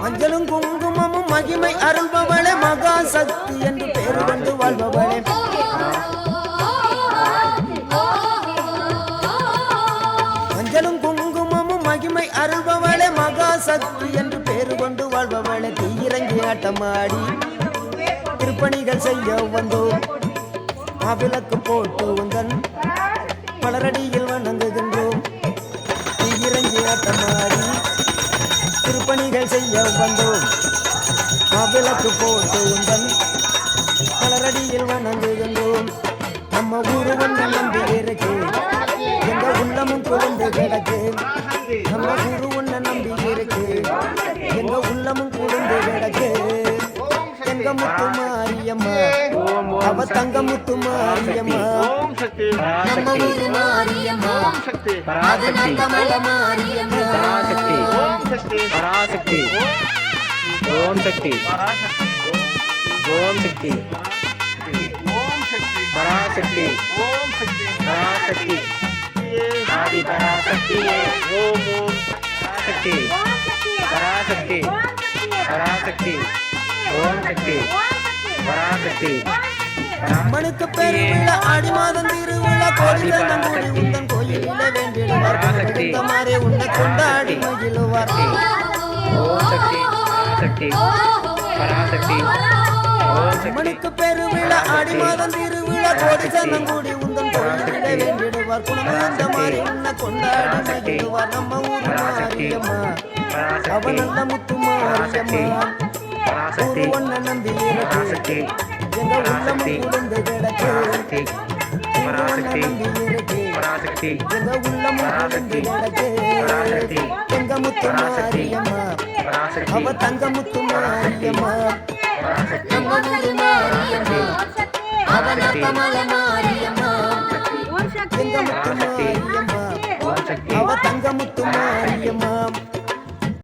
மஞ்சளும் குங்குமமும் மகிமை அருள்பவளே மகா சக்தி என்று பேரு கொண்டு வாழ்பவளே மஞ்சளும் குங்குமமும் மகிமை அருள்பவளே மகா சக்தி என்று பேரு கொண்டு வாழ்பவளே தீயிறங்கி ஆட்டமாடி திருப்பணிகள் செய்ய வந்தோம் மாவிளக்கு போட்டு உந்தன் மலரடியில் வணங்குகின்றோம் தீயிறங்கி ஆட்டமாடி திருப்பணிகள் செய்ய வந்தோம் மாவிளக்கு போட்டு உந்தன் மலரடியில் வணங்குகின்றோம் நம்ம ஊரு ஒன்று நம்பி இருக்கு எங்க உள்ளமும் குளிர்ந்து கிடக்கு நம்ம ஊரு ஒன்று நம்பி இருக்கு எங்க உள்ளமும் குளிர்ந்து கிடக்கு எங்க முத்து மாரியம்மா அவ தங்க முத்து மாரியம்மா நம்ம ஊரு மாரியம்மா அது நந்தமல மாரியம்மா பராசக்தி ஓம் சக்தி ஓம் சக்தி பராசக்தி பராசக்தி ஆதி பராசக்தி ஓம் ஓம் பராசக்தி பராசக்தி பராசக்தி ஓம் சக்தி பராசக்தி அம்மனுக்கு பெருவிழா ஆடி மாதம் திருவிழா கோடி தந்தம் உந்தன் கோயிலில வேண்டிடுவார் மாறே உன்னை கொண்டாடி மகிழுவார் ஓம் சக்தி சக்தி பராசக்தி அம்மனுக்கு பெருவிழா ஆடி மாதம் திருவிழா கோடி தந்தம் கூடி உந்தன் கோயிலில வேண்டிடுவார் குணமிருந்த மாறே உன்னை கொண்டாடி மகிழுவார் நம்ம ஊர் மாரியம்மா அவ நல்ல முத்து மாரியம்மா ஊரு ஒன்ன நம்பி இருக்கு எங்க உள்ளமும் குளிர்ந்து கிடக்கு எங்க உள்ளமும் குளிர்ந்து கிடக்கு எங்க முத்து மாரியம்மா அவ தங்க முத்து மாரியம்மா நம்ம ஊரு மாரியம்மா அவ நந்தமல மாரியம்மா எங்க முத்து மாரியம்மா அவ தங்க முத்து